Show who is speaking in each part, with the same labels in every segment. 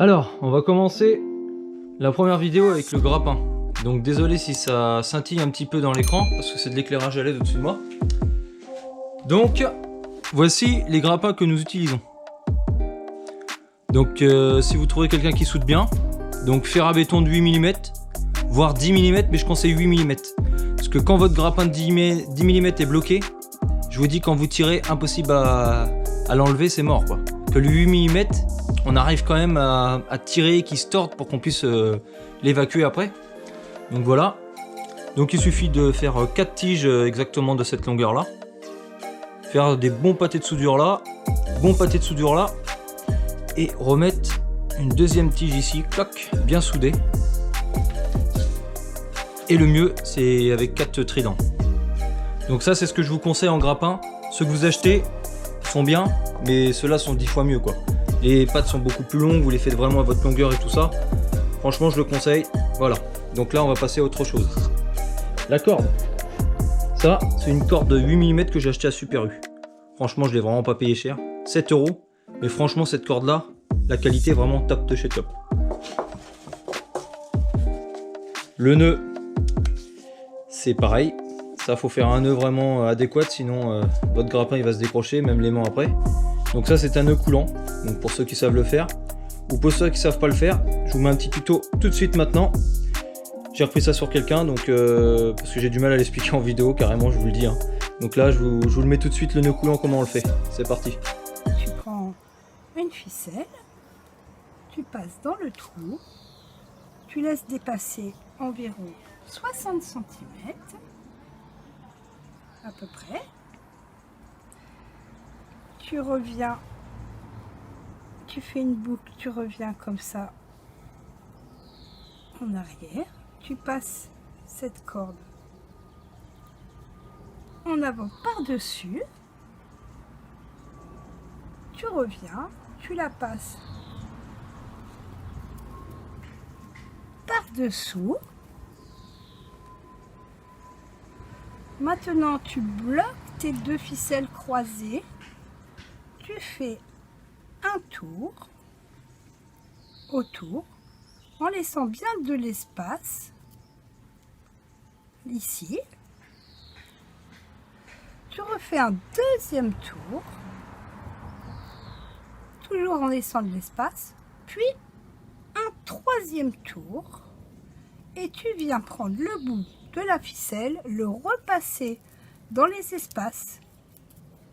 Speaker 1: Alors, on va commencer la première vidéo avec le grappin. Donc désolé si ça scintille un petit peu dans l'écran, parce que c'est de l'éclairage à LED au-dessus de moi. Donc, voici les grappins que nous utilisons. Donc si vous trouvez quelqu'un qui soude bien, donc fer à béton de 8 mm, voire 10 mm, mais je conseille 8 mm. Parce que quand votre grappin de 10 mm est bloqué, je vous dis quand vous tirez, impossible à l'enlever, c'est mort quoi. Que le 8 mm, on arrive quand même à tirer, qu'il se torde pour qu'on puisse l'évacuer après. Donc voilà. Donc il suffit de faire 4 tiges exactement de cette longueur là. Faire des bons pâtés de soudure là, et remettre une deuxième tige ici, clac, bien soudée. Et le mieux, c'est avec 4 tridents. Donc ça, c'est ce que je vous conseille en grappin. Ceux que vous achetez sont bien, mais ceux-là sont 10 fois mieux quoi. Les pattes sont beaucoup plus longues, vous les faites vraiment à votre longueur et tout ça. Franchement, je le conseille. Voilà. Donc là, on va passer à autre chose. La corde. Ça, c'est une corde de 8 mm que j'ai acheté à Super U. Franchement, je l'ai vraiment pas payé cher. 7 €. Mais franchement, cette corde-là, la qualité est vraiment top de chez top. Le nœud, c'est pareil. Ça, faut faire un nœud vraiment adéquat, sinon votre grappin il va se décrocher, même l'aimant après. Donc ça, c'est un nœud coulant. Donc pour ceux qui savent le faire, ou pour ceux qui savent pas le faire, je vous mets un petit tuto tout de suite maintenant. J'ai repris ça sur quelqu'un, donc parce que j'ai du mal à l'expliquer en vidéo, carrément, je vous le dis. Hein. Donc là, je vous le mets tout de suite, le nœud coulant, comment on le fait. C'est parti.
Speaker 2: Tu prends une ficelle, tu passes dans le trou, tu laisses dépasser environ 60 cm, à peu près. Tu reviens, tu fais une boucle, tu reviens comme ça en arrière, tu passes cette corde en avant par-dessus, tu reviens, tu la passes par-dessous. Maintenant, tu bloques tes deux ficelles croisées, tu fais un tour autour en laissant bien de l'espace ici. Tu refais un deuxième tour, toujours en laissant de l'espace, puis un troisième tour, et tu viens prendre le bout de la ficelle, le repasser dans les espaces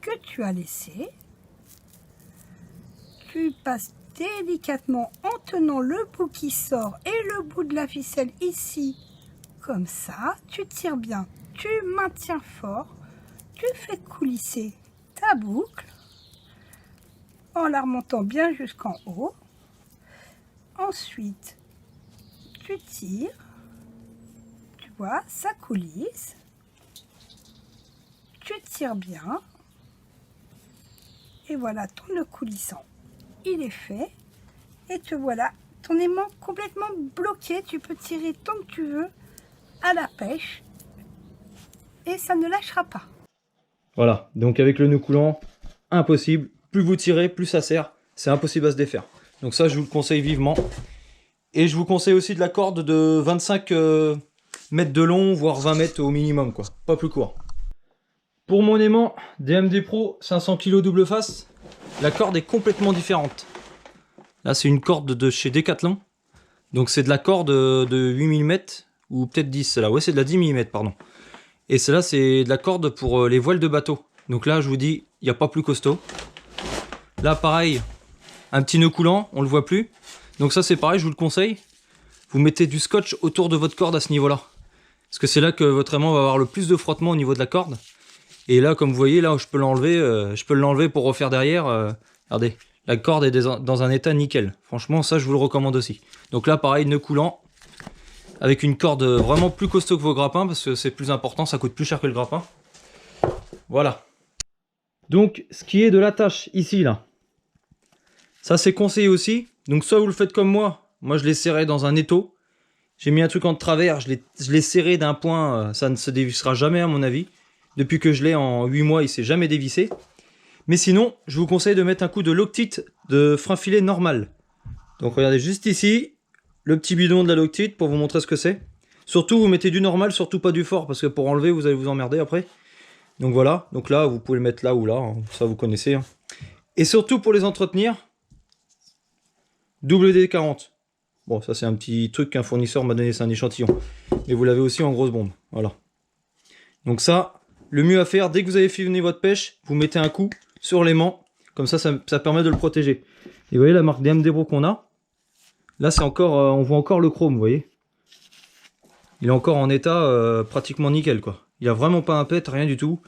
Speaker 2: que tu as laissés. Tu passes délicatement en tenant le bout qui sort et le bout de la ficelle ici, comme ça. Tu tires bien, tu maintiens fort, tu fais coulisser ta boucle en la remontant bien jusqu'en haut. Ensuite, tu tires, tu vois, ça coulisse. Tu tires bien. Et voilà ton nœud coulissant. Il est fait. Et te voilà, ton aimant complètement bloqué. Tu peux tirer tant que tu veux à la pêche. Et ça ne lâchera pas.
Speaker 1: Voilà, donc avec le nœud coulant, impossible. Plus vous tirez, plus ça serre. C'est impossible à se défaire. Donc ça, je vous le conseille vivement. Et je vous conseille aussi de la corde de 25 mètres de long, voire 20 mètres au minimum, quoi. Pas plus court. Pour mon aimant DMD Pro 500 kg double face, la corde est complètement différente. Là, c'est une corde de chez Decathlon. Donc c'est de la corde de 8 mm, ou peut-être 10, celle-là. Ouais, c'est de la 10 mm, pardon. Et celle-là, c'est de la corde pour les voiles de bateau. Donc là, je vous dis, il n'y a pas plus costaud. Là, pareil, un petit nœud coulant, on le voit plus. Donc ça, c'est pareil, je vous le conseille. Vous mettez du scotch autour de votre corde à ce niveau-là. Parce que c'est là que votre aimant va avoir le plus de frottement au niveau de la corde. Et là, comme vous voyez, là, je peux l'enlever pour refaire derrière. Regardez, la corde est dans un état nickel. Franchement, ça, je vous le recommande aussi. Donc là, pareil, nœud coulant. Avec une corde vraiment plus costaud que vos grappins, parce que c'est plus important, ça coûte plus cher que le grappin. Voilà. Donc, ce qui est de l'attache ici, là. Ça, c'est conseillé aussi. Donc, soit vous le faites comme moi. Moi, je l'ai serré dans un étau. J'ai mis un truc en travers. Je l'ai serré d'un point. Ça ne se dévissera jamais, à mon avis. Depuis que je l'ai en 8 mois, il ne s'est jamais dévissé. Mais sinon, je vous conseille de mettre un coup de Loctite de frein filet normal. Donc regardez juste ici, le petit bidon de la Loctite pour vous montrer ce que c'est. Surtout vous mettez du normal, surtout pas du fort, parce que pour enlever vous allez vous emmerder après. Donc voilà, donc là vous pouvez le mettre là ou là, hein. Ça vous connaissez. Hein. Et surtout pour les entretenir, WD-40. Bon, ça c'est un petit truc qu'un fournisseur m'a donné, c'est un échantillon. Mais vous l'avez aussi en grosse bombe, voilà. Donc ça, le mieux à faire, dès que vous avez fini votre pêche, vous mettez un coup sur l'aimant. Comme ça permet de le protéger. Et vous voyez la marque DM Debro qu'on a. Là c'est encore, on voit encore le chrome, vous voyez. Il est encore en état pratiquement nickel, quoi. Il a vraiment pas un pet, rien du tout.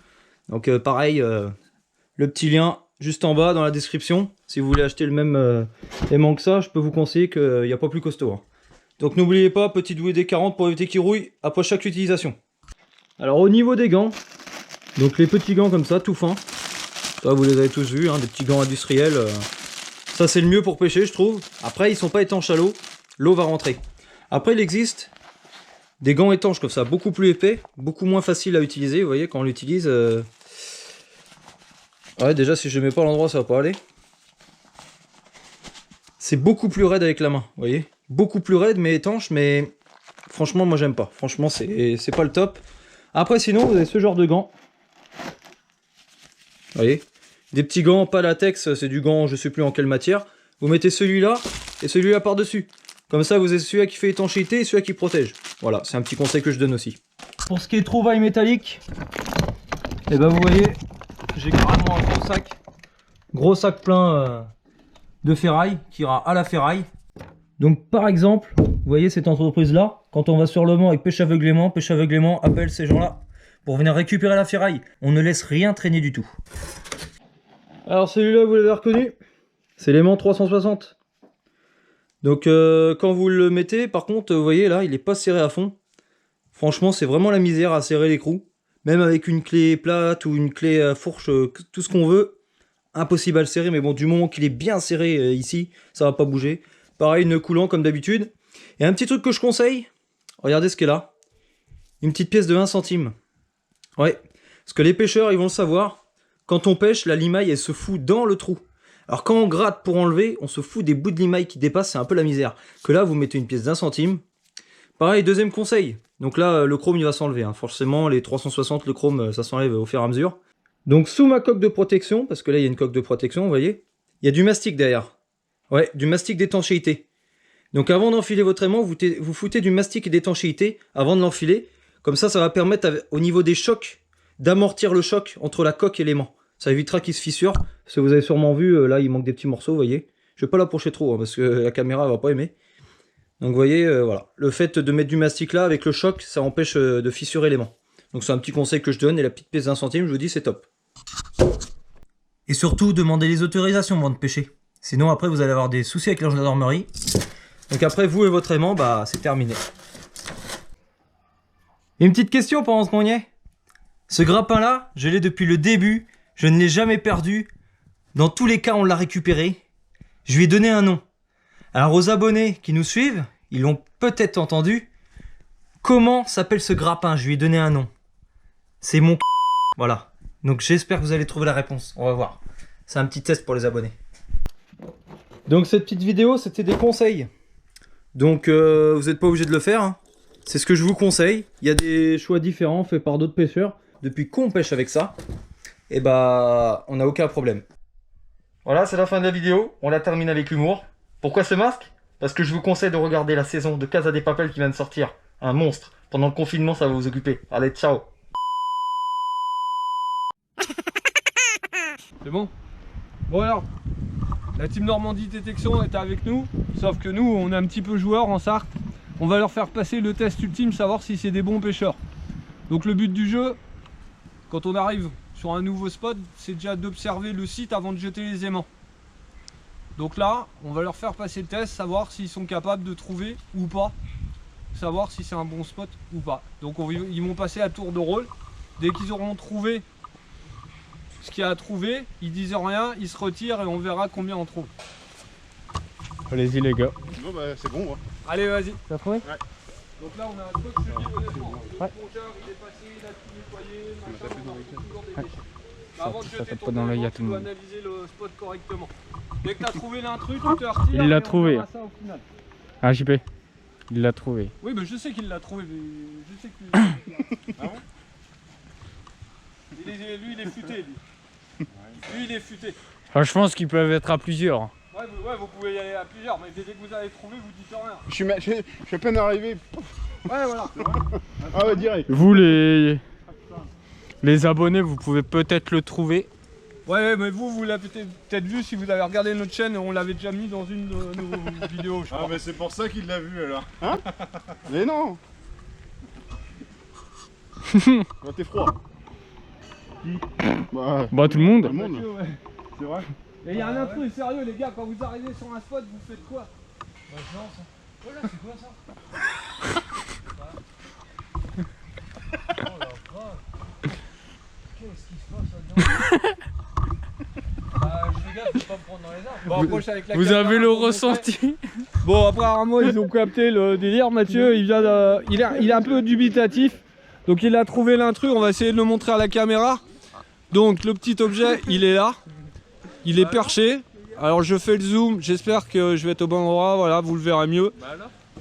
Speaker 1: Donc pareil, le petit lien juste en bas dans la description. Si vous voulez acheter le même aimant que ça, je peux vous conseiller qu'il n'y a pas plus costaud. Hein. Donc n'oubliez pas, petit WD-40 pour éviter qu'il rouille après chaque utilisation. Alors au niveau des gants, donc les petits gants comme ça, tout fins. Ça vous les avez tous vus, hein, des petits gants industriels. Ça c'est le mieux pour pêcher je trouve. Après ils sont pas étanches à l'eau, l'eau va rentrer. Après il existe des gants étanches comme ça, beaucoup plus épais, beaucoup moins facile à utiliser. Vous voyez quand on l'utilise... Ouais déjà si je ne mets pas à l'endroit ça va pas aller. C'est beaucoup plus raide avec la main, vous voyez. Beaucoup plus raide mais étanche, mais franchement moi j'aime pas. Franchement c'est pas le top. Après sinon vous avez ce genre de gants. Vous voyez, des petits gants, pas latex, c'est du gant, je sais plus en quelle matière. Vous mettez celui-là et celui-là par-dessus. Comme ça, vous avez celui-là qui fait étanchéité et celui-là qui protège. Voilà, c'est un petit conseil que je donne aussi. Pour ce qui est trouvailles métalliques, et ben vous voyez, j'ai carrément un gros sac plein de ferraille qui ira à la ferraille. Donc par exemple, vous voyez cette entreprise-là, quand on va sur le Mans avec pêche aveuglément appelle ces gens-là pour venir récupérer la ferraille. On ne laisse rien traîner du tout. Alors celui-là, vous l'avez reconnu, c'est l'aimant 360. Donc quand vous le mettez, par contre, vous voyez là, il n'est pas serré à fond. Franchement, c'est vraiment la misère à serrer l'écrou. Même avec une clé plate ou une clé à fourche, tout ce qu'on veut, impossible à le serrer. Mais bon, du moment qu'il est bien serré ici, ça va pas bouger. Pareil, nœud coulant comme d'habitude. Et un petit truc que je conseille, regardez ce qu'il y a là. Une petite pièce de 1 centime. Ouais, parce que les pêcheurs, ils vont le savoir. Quand on pêche, la limaille, elle se fout dans le trou. Alors quand on gratte pour enlever, on se fout des bouts de limaille qui dépassent, c'est un peu la misère. Que là, vous mettez une pièce d'1 centime. Pareil, deuxième conseil. Donc là, le chrome, il va s'enlever. Hein. Forcément, les 360, le chrome, ça s'enlève au fur et à mesure. Donc sous ma coque de protection, parce que là, il y a une coque de protection, vous voyez, il y a du mastic derrière. Ouais, du mastic d'étanchéité. Donc avant d'enfiler votre aimant, vous foutez du mastic d'étanchéité avant de l'enfiler. Comme ça va permettre, au niveau des chocs, d'amortir le choc entre la coque et l'aimant. Ça évitera qu'il se fissure. Parce que vous avez sûrement vu, là, il manque des petits morceaux, vous voyez. Je ne vais pas l'approcher trop, hein, parce que la caméra ne va pas aimer. Donc vous voyez, voilà. Le fait de mettre du mastic là, avec le choc, ça empêche de fissurer l'aimant. Donc c'est un petit conseil que je donne. Et la petite pièce d'1 centime, je vous dis, c'est top. Et surtout, demandez les autorisations avant de pêcher. Sinon, après, vous allez avoir des soucis avec la gendarmerie. Donc après, vous et votre aimant, bah, c'est terminé. Une petite question pendant ce qu'on y est. Ce grappin-là, je l'ai depuis le début. Je ne l'ai jamais perdu. Dans tous les cas, on l'a récupéré. Je lui ai donné un nom. Alors aux abonnés qui nous suivent, ils l'ont peut-être entendu. Comment s'appelle ce grappin? Je lui ai donné un nom. C'est mon... Voilà. Donc j'espère que vous allez trouver la réponse. On va voir. C'est un petit test pour les abonnés. Donc cette petite vidéo, c'était des conseils. Donc vous n'êtes pas obligé de le faire. Hein. C'est ce que je vous conseille. Il y a des choix différents faits par d'autres pêcheurs. Depuis qu'on pêche avec ça, et bah on n'a aucun problème. Voilà, c'est la fin de la vidéo. On la termine avec l'humour. Pourquoi ce masque? Parce que je vous conseille de regarder la saison de Casa de Papel qui vient de sortir. Un monstre. Pendant le confinement, ça va vous occuper. Allez, ciao.
Speaker 3: C'est bon? Bon alors, la team Normandie Détection est avec nous. Sauf que nous, on est un petit peu joueurs en Sarthe. On va leur faire passer le test ultime, savoir si c'est des bons pêcheurs. Donc le but du jeu, quand on arrive sur un nouveau spot, c'est déjà d'observer le site avant de jeter les aimants. Donc là, on va leur faire passer le test, savoir s'ils sont capables de trouver ou pas, savoir si c'est un bon spot ou pas. Donc ils vont passer à tour de rôle. Dès qu'ils auront trouvé ce qu'il y a à trouver, ils disent rien, ils se retirent et on verra combien on trouve.
Speaker 4: Allez-y les gars.
Speaker 5: Bon bah c'est bon. Ouais.
Speaker 3: Allez, vas-y.
Speaker 1: T'as trouvé?
Speaker 5: Ouais.
Speaker 3: Donc là, on a un truc honnêtement. Le compteur, il est passé, il a tout nettoyé, machin, on a toujours des déchets. Avant de
Speaker 4: ça
Speaker 3: jeter
Speaker 4: tape
Speaker 3: ton
Speaker 4: pas dans l'œil
Speaker 3: élément,
Speaker 4: à tout
Speaker 3: tu
Speaker 4: le
Speaker 3: dois
Speaker 4: monde.
Speaker 3: analyser le spot correctement. Dès que tu as trouvé l'intrus, tu te retires.
Speaker 4: Il l'a
Speaker 3: et on
Speaker 4: trouvé.
Speaker 3: verra ça au final.
Speaker 4: Ah, JP, il l'a trouvé.
Speaker 3: Oui, mais je sais qu'il l'a trouvé. Mais je sais que tu l'as. Ah bon lui, il est futé. Lui, il est futé.
Speaker 4: Ah, je pense qu'ils peuvent être à plusieurs.
Speaker 3: Ouais, vous pouvez y aller à plusieurs, mais dès que vous allez trouver, vous dites rien.
Speaker 5: Je suis à peine arrivé.
Speaker 3: Ouais, voilà.
Speaker 5: Ah ouais, direct.
Speaker 4: Vous, les abonnés, vous pouvez peut-être le trouver.
Speaker 3: Ouais, mais vous l'avez peut-être vu si vous avez regardé notre chaîne, on l'avait déjà mis dans une de nos vidéos, je crois.
Speaker 5: Ah mais c'est pour ça qu'il l'a vu alors. Hein? Mais non. Bah, t'es froid. Bah,
Speaker 4: Bah, tout le monde.
Speaker 5: tout le monde.
Speaker 3: Mathieu, ouais.
Speaker 5: C'est vrai.
Speaker 3: Et il y a un intrus, sérieux les gars, quand vous arrivez sur un spot, vous faites quoi?
Speaker 1: Bah, je lance. Oh là, c'est quoi ça? Oh la vache. Qu'est-ce qui se passe là-dedans? Bah, je fais gaffe de pas me prendre dans les arbres.
Speaker 3: Bon, approche avec la
Speaker 4: Vous
Speaker 3: caméra
Speaker 4: avez le
Speaker 3: pour montrer.
Speaker 4: ressenti.
Speaker 3: Bon, apparemment, ils ont capté le délire. Mathieu, il est un peu dubitatif. Donc, il a trouvé l'intrus. On va essayer de le montrer à la caméra. Donc, le petit objet, il est là. Il est perché. Alors, je fais le zoom. J'espère que je vais être au bon endroit. Voilà, vous le verrez mieux.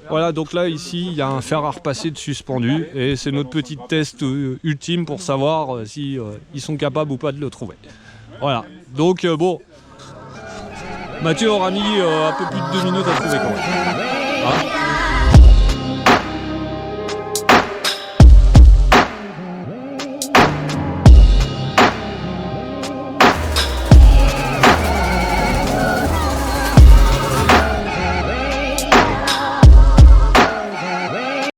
Speaker 3: Voilà, donc là, ici, il y a un fer à repasser de suspendu. Et c'est notre petit test ultime pour savoir si ils sont capables ou pas de le trouver. Voilà. Donc, bon. Mathieu aura mis un peu plus de 2 minutes à trouver quand même. Hein?